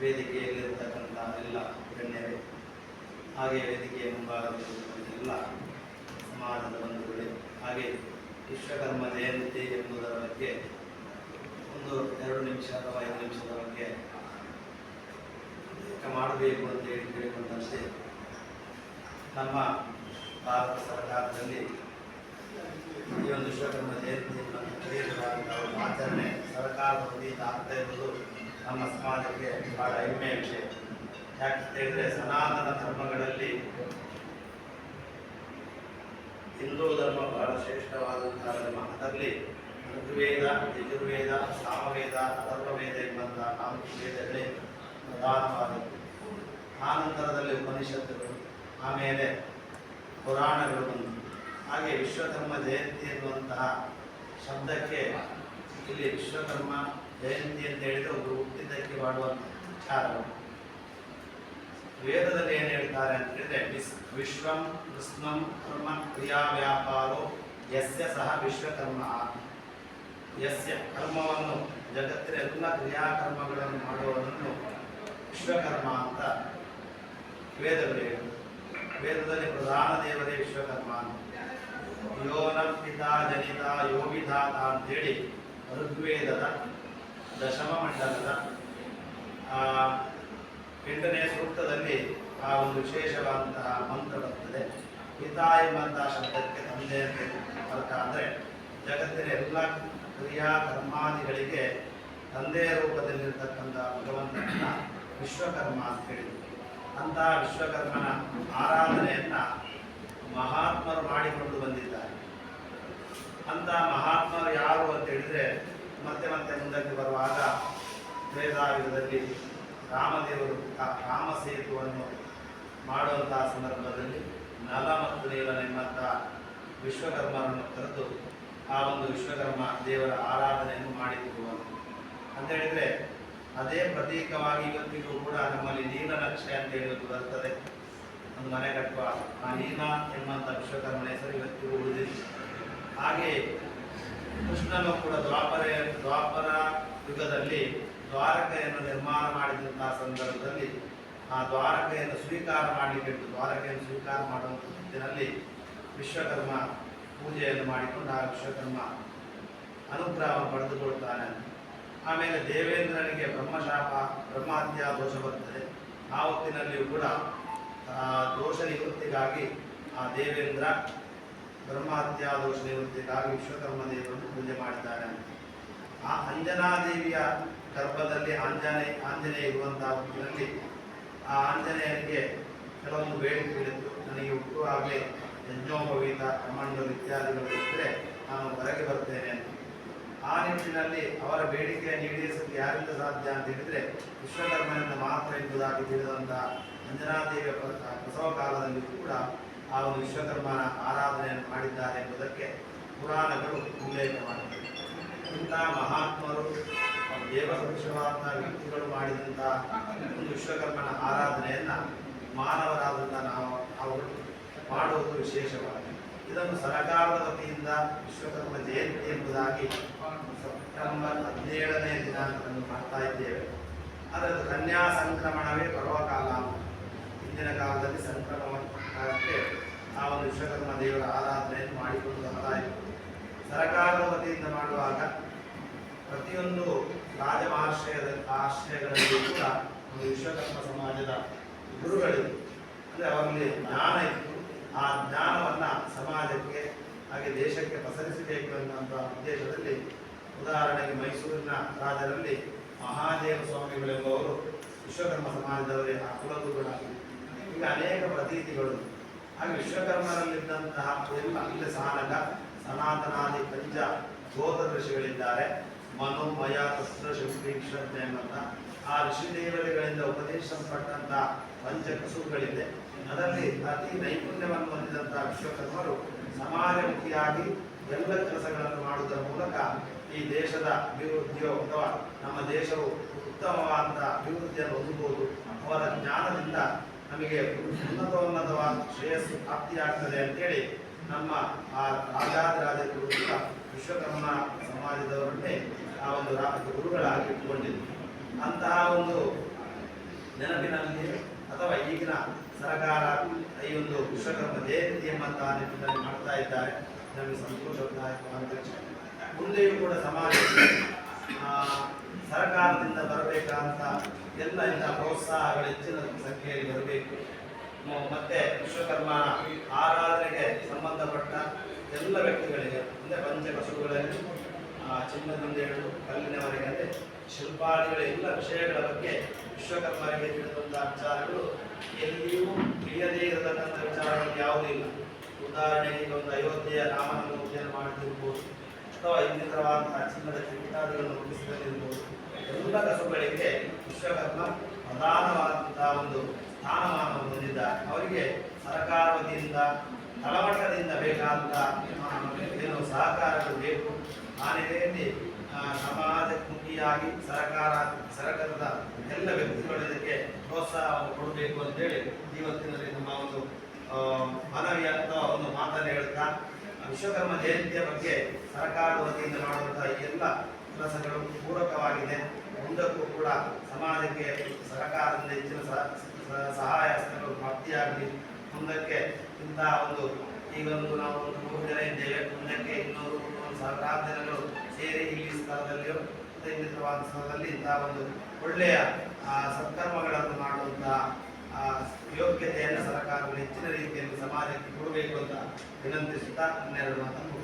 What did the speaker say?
ವೇದಿಕೆಯಲ್ಲಿರತಕ್ಕಂಥ ಎಲ್ಲ ಗಣ್ಯರೇ, ಹಾಗೆ ವೇದಿಕೆಯ ಮುಂಭಾಗದಲ್ಲಿರುವಂಥ ಎಲ್ಲ ಸಮಾಜದ ಬಂಧುಗಳೇ, ಹಾಗೆ ವಿಶ್ವಕರ್ಮ ಜಯಂತಿ ಎಂಬುದರ ಬಗ್ಗೆ ಒಂದು 2 ನಿಮಿಷ ಅಥವಾ 5 ನಿಮಿಷದ ಬಗ್ಗೆ ಮಾಡಬೇಕು ಅಂತ ಹೇಳಿ ಕೇಳಿಕೊಂಡಂತೆ ನಮ್ಮ ಭಾರತ ಸರ್ಕಾರದಲ್ಲಿ ಈ ಒಂದು ವಿಶ್ವಕರ್ಮ ಜಯಂತಿಯನ್ನು ವಿಶೇಷವಾದ ಆಚರಣೆ ಸರ್ಕಾರದ ವತಿಯಿಂದ ಆಗ್ತಾ ಇರುವುದು ನಮ್ಮ ಸಮಾಜಕ್ಕೆ ಬಹಳ ಹೆಮ್ಮೆಯ ವಿಷಯ. ಯಾಕಂತ ಹೇಳಿದ್ರೆ ಸನಾತನ ಧರ್ಮಗಳಲ್ಲಿ ಹಿಂದೂ ಧರ್ಮ ಬಹಳ ಶ್ರೇಷ್ಠವಾದಂತಹ ಧರ್ಮ. ಅದರಲ್ಲಿ ಋಗ್ವೇದ, ಯಜುರ್ವೇದ, ಸಾಮವೇದ, ಅಥರ್ವವೇದ ಎಂಬಂತಹ 4 ವೇದಗಳೇ ಪ್ರಧಾನವಾದದ್ದು. ಆ ನಂತರದಲ್ಲಿ ಉಪನಿಷತ್ತುಗಳು, ಆಮೇಲೆ ಪುರಾಣಗಳು ಬಂದು, ಹಾಗೆ ವಿಶ್ವಕರ್ಮ ಜಯಂತಿ ಎನ್ನುವಂತಹ ಶಬ್ದಕ್ಕೆ ಇಲ್ಲಿ ವಿಶ್ವಕರ್ಮ ಜಯಂತಿ ಅಂತ ಹೇಳಿದರೆ ಒಬ್ಬರು ಹುಟ್ಟಿದ್ದಕ್ಕೆ ಮಾಡುವಂಥ ವಿಚಾರಗಳು. ವೇದದಲ್ಲಿ ಏನು ಹೇಳ್ತಾರೆ ಅಂತ ಹೇಳಿದ್ರೆ, ವಿಶ್ವಂ ಕೃಷ್ಣಂ ಕರ್ಮ ಕ್ರಿಯಾ ವ್ಯಾಪಾರೋ ಯಸ್ಯ ಸಹ ವಿಶ್ವಕರ್ಮ. ಯಸ್ಯ ಕರ್ಮವನ್ನು, ಜಗತ್ತಿನ ಎಲ್ಲ ಕ್ರಿಯಾಕರ್ಮಗಳನ್ನು ಮಾಡುವವನನ್ನು ವಿಶ್ವಕರ್ಮ ಅಂತ ವೇದಗಳು ಹೇಳುವುದು. ವೇದದಲ್ಲಿ ಪ್ರಧಾನ ದೇವರೇ ವಿಶ್ವಕರ್ಮ ಅಂತ. ಯೋನ ಪಿತಾ ಜನಿತ ಯೋಗಿಧಾತ ಅಂತೇಳಿ ಋಗ್ವೇದದ ದಶಮ ಮಂಡಲದ 8ನೇ ಸೂಕ್ತದಲ್ಲಿ ಆ ಒಂದು ವಿಶೇಷವಾದಂತಹ ಮಂತ್ರ ಬರ್ತದೆ. ಪಿತಾ ಎಂಬಂತಹ ಶಬ್ದಕ್ಕೆ ತಂದೆ ಅಂತ ಅರ್ಥ. ಅಂದರೆ ಜಗತ್ತಿನ ಎಲ್ಲ ಕ್ರಿಯಾ ಕರ್ಮಾದಿಗಳಿಗೆ ತಂದೆಯ ರೂಪದಲ್ಲಿರ್ತಕ್ಕಂಥ ಭಗವಂತನನ್ನ ವಿಶ್ವಕರ್ಮ ಅಂತ ಹೇಳಿದರು. ಅಂತಹ ವಿಶ್ವಕರ್ಮನ ಆರಾಧನೆಯನ್ನು ಮಹಾತ್ಮರು ಮಾಡಿಕೊಂಡು ಬಂದಿದ್ದಾರೆ. ಅಂತಹ ಮಹಾತ್ಮರು ಯಾರು ಅಂತ ಹೇಳಿದರೆ, ಮತ್ತೆ ಮುಂದಕ್ಕೆ ಬರುವಾಗ ತ್ರೇತಾಯುಗದಲ್ಲಿ ರಾಮದೇವರು ರಾಮ ಸೇತುವನ್ನು ಮಾಡುವಂತಹ ಸಂದರ್ಭದಲ್ಲಿ ನಲ ಮತ್ತು ನೀಲನೆಂಬಂತಹ ವಿಶ್ವಕರ್ಮರನ್ನು ಕರೆದು ಆ ಒಂದು ವಿಶ್ವಕರ್ಮ ದೇವರ ಆರಾಧನೆಯನ್ನು ಮಾಡಿದ್ರು ಅಂತ ಹೇಳಿದರೆ, ಅದೇ ಪ್ರತೀಕವಾಗಿ ಇವತ್ತಿಗೂ ಕೂಡ ನಮ್ಮಲ್ಲಿ ನೀಲನಕ್ಷೆ ಅಂತ ಹೇಳುವುದು ಬರ್ತದೆ. ಒಂದು ಮನೆ ಕಟ್ಟುವ ಆ ನೀಲ ಎಂಬಂಥ ವಿಶ್ವಕರ್ಮನ ಹೆಸರು ಇವತ್ತಿಗೂ ಉಳಿದಿದೆ. ಹಾಗೆ ಕೃಷ್ಣನು ಕೂಡ ದ್ವಾಪರ ಯುಗದಲ್ಲಿ ದ್ವಾರಕೆಯನ್ನು ನಿರ್ಮಾಣ ಮಾಡಿದಂತಹ ಸಂದರ್ಭದಲ್ಲಿ ಆ ದ್ವಾರಕೆಯನ್ನು ಸ್ವೀಕಾರ ಮಾಡಲಿಕ್ಕೆ ದ್ವಾರಕೆಯನ್ನು ಸ್ವೀಕಾರ ಮಾಡುವಂಥ ಹೊತ್ತಿನಲ್ಲಿ ವಿಶ್ವಕರ್ಮ ಪೂಜೆಯನ್ನು ಮಾಡಿಕೊಂಡು ಆ ವಿಶ್ವಕರ್ಮ ಅನುಗ್ರಹವನ್ನು ಪಡೆದುಕೊಳ್ತಾನೆ. ಆಮೇಲೆ ದೇವೇಂದ್ರನಿಗೆ ಬ್ರಹ್ಮಹತ್ಯಾ ದೋಷ ಬರ್ತದೆ. ಆ ಹೊತ್ತಿನಲ್ಲಿಯೂ ಕೂಡ ದೋಷ ನಿವೃತ್ತಿಗಾಗಿ ಆ ದೇವೇಂದ್ರ ಬ್ರಹ್ಮಹತ್ಯಾ ದೋಷ ನಿವೃತ್ತಿಗಾಗಿ ವಿಶ್ವಕರ್ಮ ದೇವರನ್ನು ಪೂಜೆ ಮಾಡಿದ್ದಾರೆ. ಆ ಅಂಜನಾದೇವಿಯ ಗರ್ಭದಲ್ಲಿ ಆಂಜನೇಯ ಇರುವಂತಹ ಹೊತ್ತಿನಲ್ಲಿ ಆ ಆಂಜನೇಯನಿಗೆ ಕೆಲವೊಂದು ಬೇಡಿಕೆಗಳಿತ್ತು. ನನಗೆ ಹುಟ್ಟುವಾಗಲೇ ಯಜ್ಞೋಪವೀತ ಕಮಂಡಲು ಇತ್ಯಾದಿಗಳು ಇದ್ದರೆ ನಾನು ಹೊರಗೆ ಬರ್ತೇನೆ ಅಂತ. ಆ ನಿಟ್ಟಿನಲ್ಲಿ ಅವರ ಬೇಡಿಕೆಯನ್ನು ಈಡೇರಿಸಲಿಕ್ಕೆ ಯಾರಿಂದ ಸಾಧ್ಯ ಅಂತ ಹೇಳಿದರೆ ವಿಶ್ವಕರ್ಮನಿಂದ ಮಾತ್ರ ಎಂಬುದಾಗಿ ತಿಳಿದಂತಹ ಅಂಜನಾದೇವಿಯ ಪ್ರಸವ ಕಾಲದಲ್ಲಿ ಕೂಡ ಆ ಒಂದು ವಿಶ್ವಕರ್ಮನ ಆರಾಧನೆಯನ್ನು ಮಾಡಿದ್ದಾರೆ ಎಂಬುದಕ್ಕೆ ಪುರಾಣಗಳು ಉಲ್ಲೇಖ ಮಾಡುತ್ತವೆ. ಇಂತಹ ಮಹಾತ್ಮರು ದೇವಸದೃಶವಾದ ವ್ಯಕ್ತಿಗಳು ಮಾಡಿದಂತಹ ಒಂದು ವಿಶ್ವಕರ್ಮನ ಆರಾಧನೆಯನ್ನು ಮಾನವರಾದಂಥ ಅವರು ಮಾಡುವುದು ವಿಶೇಷವಾಗಿದೆ. ಇದನ್ನು ಸರ್ಕಾರದ ವತಿಯಿಂದ ವಿಶ್ವಕರ್ಮ ಜಯಂತಿ ಎಂಬುದಾಗಿ ಸೆಪ್ಟೆಂಬರ್ 17ನೇ ದಿನಾಂಕವನ್ನು ಮಾಡ್ತಾ ಇದ್ದೇವೆ. ಅದರದ್ದು ಕನ್ಯಾ ಸಂಕ್ರಮಣವೇ ಪರ್ವಕಾಲ. ಹಿಂದಿನ ಕಾಲದಲ್ಲಿ ಸಂಕ್ರಮಣಕ್ಕೆ ಆ ಒಂದು ವಿಶ್ವಕರ್ಮ ದೇವರ ಆರಾಧನೆಯನ್ನು ಮಾಡಿಕೊಂಡು ಬರ್ತಾ ಇತ್ತು. ಸರ್ಕಾರದ ವತಿಯಿಂದ ಮಾಡುವಾಗ ಪ್ರತಿಯೊಂದು ಆಶ್ರಯಗಳಲ್ಲಿ ಕೂಡ ಒಂದು ವಿಶ್ವಕರ್ಮ ಸಮಾಜದ ಗುರುಗಳಿತ್ತು. ಅಂದರೆ ಅವರಲ್ಲಿ ಜ್ಞಾನ ಇತ್ತು. ಆ ಜ್ಞಾನವನ್ನು ಸಮಾಜಕ್ಕೆ ಹಾಗೆ ದೇಶಕ್ಕೆ ಪಸರಿಸಬೇಕು ಎನ್ನುವಂಥ ಉದ್ದೇಶದಲ್ಲಿ, ಉದಾಹರಣೆಗೆ ಮೈಸೂರಿನ ರಾಜರಲ್ಲಿ ಮಹಾದೇವ ಸ್ವಾಮಿಗಳೆಂಬುವರು ವಿಶ್ವಕರ್ಮ ಸಮಾಜದವರೇ ಆ ಕುಲಗುರುಗಳಾಗಿದ್ದರು. ಈಗ ಅನೇಕ ಪ್ರತೀತಿಗಳು. ಹಾಗೆ ವಿಶ್ವಕರ್ಮರಲ್ಲಿದ್ದಂತಹ ಎಲ್ಲ ಇಲ್ಲಿ ಸಾನಕ ಸನಾತನಾದಿ ಪಂಚ ಗೋತ ಋಷಿಗಳಿದ್ದಾರೆ. ಮನು ಮಯ ತಸ್ರ ಶಕ್ತಿ ಎಂಬಂಥ ಆ ಋಷಿ ದೇವತೆಗಳಿಂದ ಉಪದೇಶಿಸಲ್ಪಟ್ಟಂಥ ಪಂಚ ಕಸುಗಳಿದೆ. ಅದರಲ್ಲಿ ಅತಿ ನೈಪುಣ್ಯವನ್ನು ಹೊಂದಿದಂತಹ ವಿಶ್ವಕರ್ಮರು ಸಮಾಜಮುಖಿಯಾಗಿ ಎಲ್ಲ ಕೆಲಸಗಳನ್ನು ಮಾಡುವುದರ ಮೂಲಕ ಈ ದೇಶದ ಅಭಿವೃದ್ಧಿಯೋ ಅಥವಾ ನಮ್ಮ ದೇಶವು ಉತ್ತಮವಾದ ಅಭಿವೃದ್ಧಿಯನ್ನು ಹೊಂದಬಹುದು. ಅವರ ಜ್ಞಾನದಿಂದ ನಮಗೆ ಉನ್ನತವಾದ ಶ್ರೇಯಸ್ಸು ಪ್ರಾಪ್ತಿಯಾಗ್ತದೆ ಅಂತೇಳಿ ನಮ್ಮ ಆ ರಾಜಾದಿರಾಜರು ಕೂಡ ವಿಶ್ವಕರ್ಮ ಸಮಾಜದವರನ್ನೇ ಆ ಒಂದು ಗುರುಗಳಾಗಿ ಇಟ್ಟುಕೊಂಡಿದ್ದರು. ಅಂತಹ ಒಂದು ನೆನಪಿನಲ್ಲಿ ಅಥವಾ ಈಗಿನ ಸರ್ಕಾರ ಈ ಒಂದು ವಿಶ್ವಕರ್ಮ ಜಯಂತಿ ಎಂಬಂತಹ ನಿಟ್ಟಿನಲ್ಲಿ ಮಾಡ್ತಾ ಇದ್ದಾರೆ. ನಮಗೆ ಸಂತೋಷದಾಯಕವಾದ ವಿಷಯ. ಮುಂದೆಯೂ ಕೂಡ ಸಮಾಜಕ್ಕೆ ಸರ್ಕಾರದಿಂದ ಬರಬೇಕಾದಂಥ ಎಲ್ಲ ಇಂಥ ಪ್ರೋತ್ಸಾಹಗಳು ಹೆಚ್ಚಿನ ಸಂಖ್ಯೆಯಲ್ಲಿ ಬರಬೇಕು. ಮತ್ತೆ ವಿಶ್ವಕರ್ಮ ಆರಾಧನೆಗೆ ಸಂಬಂಧಪಟ್ಟ ಎಲ್ಲ ವ್ಯಕ್ತಿಗಳಿಗೆ ಅಂದರೆ ಪಂಚಕಸುಗಳಲ್ಲಿ ಚಿನ್ನದಿಂದ ಹಿಡಿದು ಕಲ್ಲಿನವರೆಗೆ ಅಂದರೆ ಶಿಲ್ಪಾದಿಗಳ ಎಲ್ಲ ವಿಷಯಗಳ ಬಗ್ಗೆ ವಿಶ್ವಕರ್ಮರಿಗೆ ತಿಳಿದಂಥ ವಿಚಾರಗಳು ಎಲ್ಲಿಯೂ ತಿಳಿಯದೇ ಇರತಕ್ಕಂಥ ವಿಚಾರಗಳು ಯಾವುದೂ ಇಲ್ಲ. ಉದಾಹರಣೆಗೆ ಈಗ ಒಂದು ಅಯೋಧ್ಯೆಯ ರಾಮನ ಮೂರ್ತಿಯನ್ನು ಮಾಡುತ್ತಿರ್ಬೋದು ಅಥವಾ ಇನ್ನಿತರವಾದಂತಹ ಚಿನ್ನದ ಕಿರೀಟಾದಿಗಳನ್ನು ರೂಪಿಸಿದಲ್ಲಿರ್ಬೋದು. ಎಲ್ಲ ಕಸುಗಳಿಗೆ ವಿಶ್ವಕರ್ಮ ಪ್ರಧಾನವಾದಂತಹ ಒಂದು ಸ್ಥಾನಮಾನವನ್ನು ಹೊಂದಿದ್ದಾರೆ. ಅವರಿಗೆ ಸರ್ಕಾರ ವತಿಯಿಂದ ತಳಮಟ್ಟದಿಂದ ಬೇಕಾದಂಥ ಏನು ಸಹಕಾರಗಳು ಬೇಕು. ಆ ನಿಟ್ಟಿನಲ್ಲಿ ಸಮಾಜಮುಖಿಯಾಗಿ ಸರ್ಕಾರದ ಎಲ್ಲ ವ್ಯಕ್ತಿಗಳು ಇದಕ್ಕೆ ಪ್ರೋತ್ಸಾಹವನ್ನು ಕೊಡಬೇಕು ಅಂತೇಳಿ ಇವತ್ತಿನಲ್ಲಿ ನಮ್ಮ ಒಂದು ಮನವಿ ಅಥವಾ ಒಂದು ಮಾತನ್ನು ಹೇಳುತ್ತಾ, ವಿಶ್ವಕರ್ಮ ಜಯಂತಿಯ ಬಗ್ಗೆ ಸರ್ಕಾರದ ವತಿಯಿಂದ ಮಾಡುವಂತಹ ಎಲ್ಲ ಕೆಲಸಗಳು ಪೂರಕವಾಗಿದೆ. ಮುಂದಕ್ಕೂ ಕೂಡ ಸಮಾಜಕ್ಕೆ ಸರ್ಕಾರದಿಂದ ಹೆಚ್ಚಿನ ಸಹಾಯ ಹಸ್ತಗಳು ಪ್ರಾಪ್ತಿಯಾಗಲಿ. ಮುಂದಕ್ಕೆ ಇಂತಹ ಒಂದು ಈಗೊಂದು ನಾವು 100 ಜನ ಇದ್ದೇವೆ, ಮುಂದಕ್ಕೆ 200 ಸಾವಿರಾರು ಜನಗಳು ಸೇರಿ ಇಲ್ಲಿ ಸ್ಥಳದಲ್ಲಿಯೂ ಇನ್ನಿತರವಾದ ಸ್ಥಳದಲ್ಲಿ ಇಂತಹ ಒಂದು ಒಳ್ಳೆಯ ಸತ್ಕರ್ಮಗಳನ್ನು ಮಾಡುವಂತಹ ಯೋಗ್ಯತೆಯನ್ನು ಸರ್ಕಾರಗಳು ಹೆಚ್ಚಿನ ರೀತಿಯಲ್ಲಿ ಸಮಾಜಕ್ಕೆ ಕೊಡಬೇಕು ಅಂತ ವಿನಂತಿಸುತ್ತಾ 12 ಮಾತನ್ನು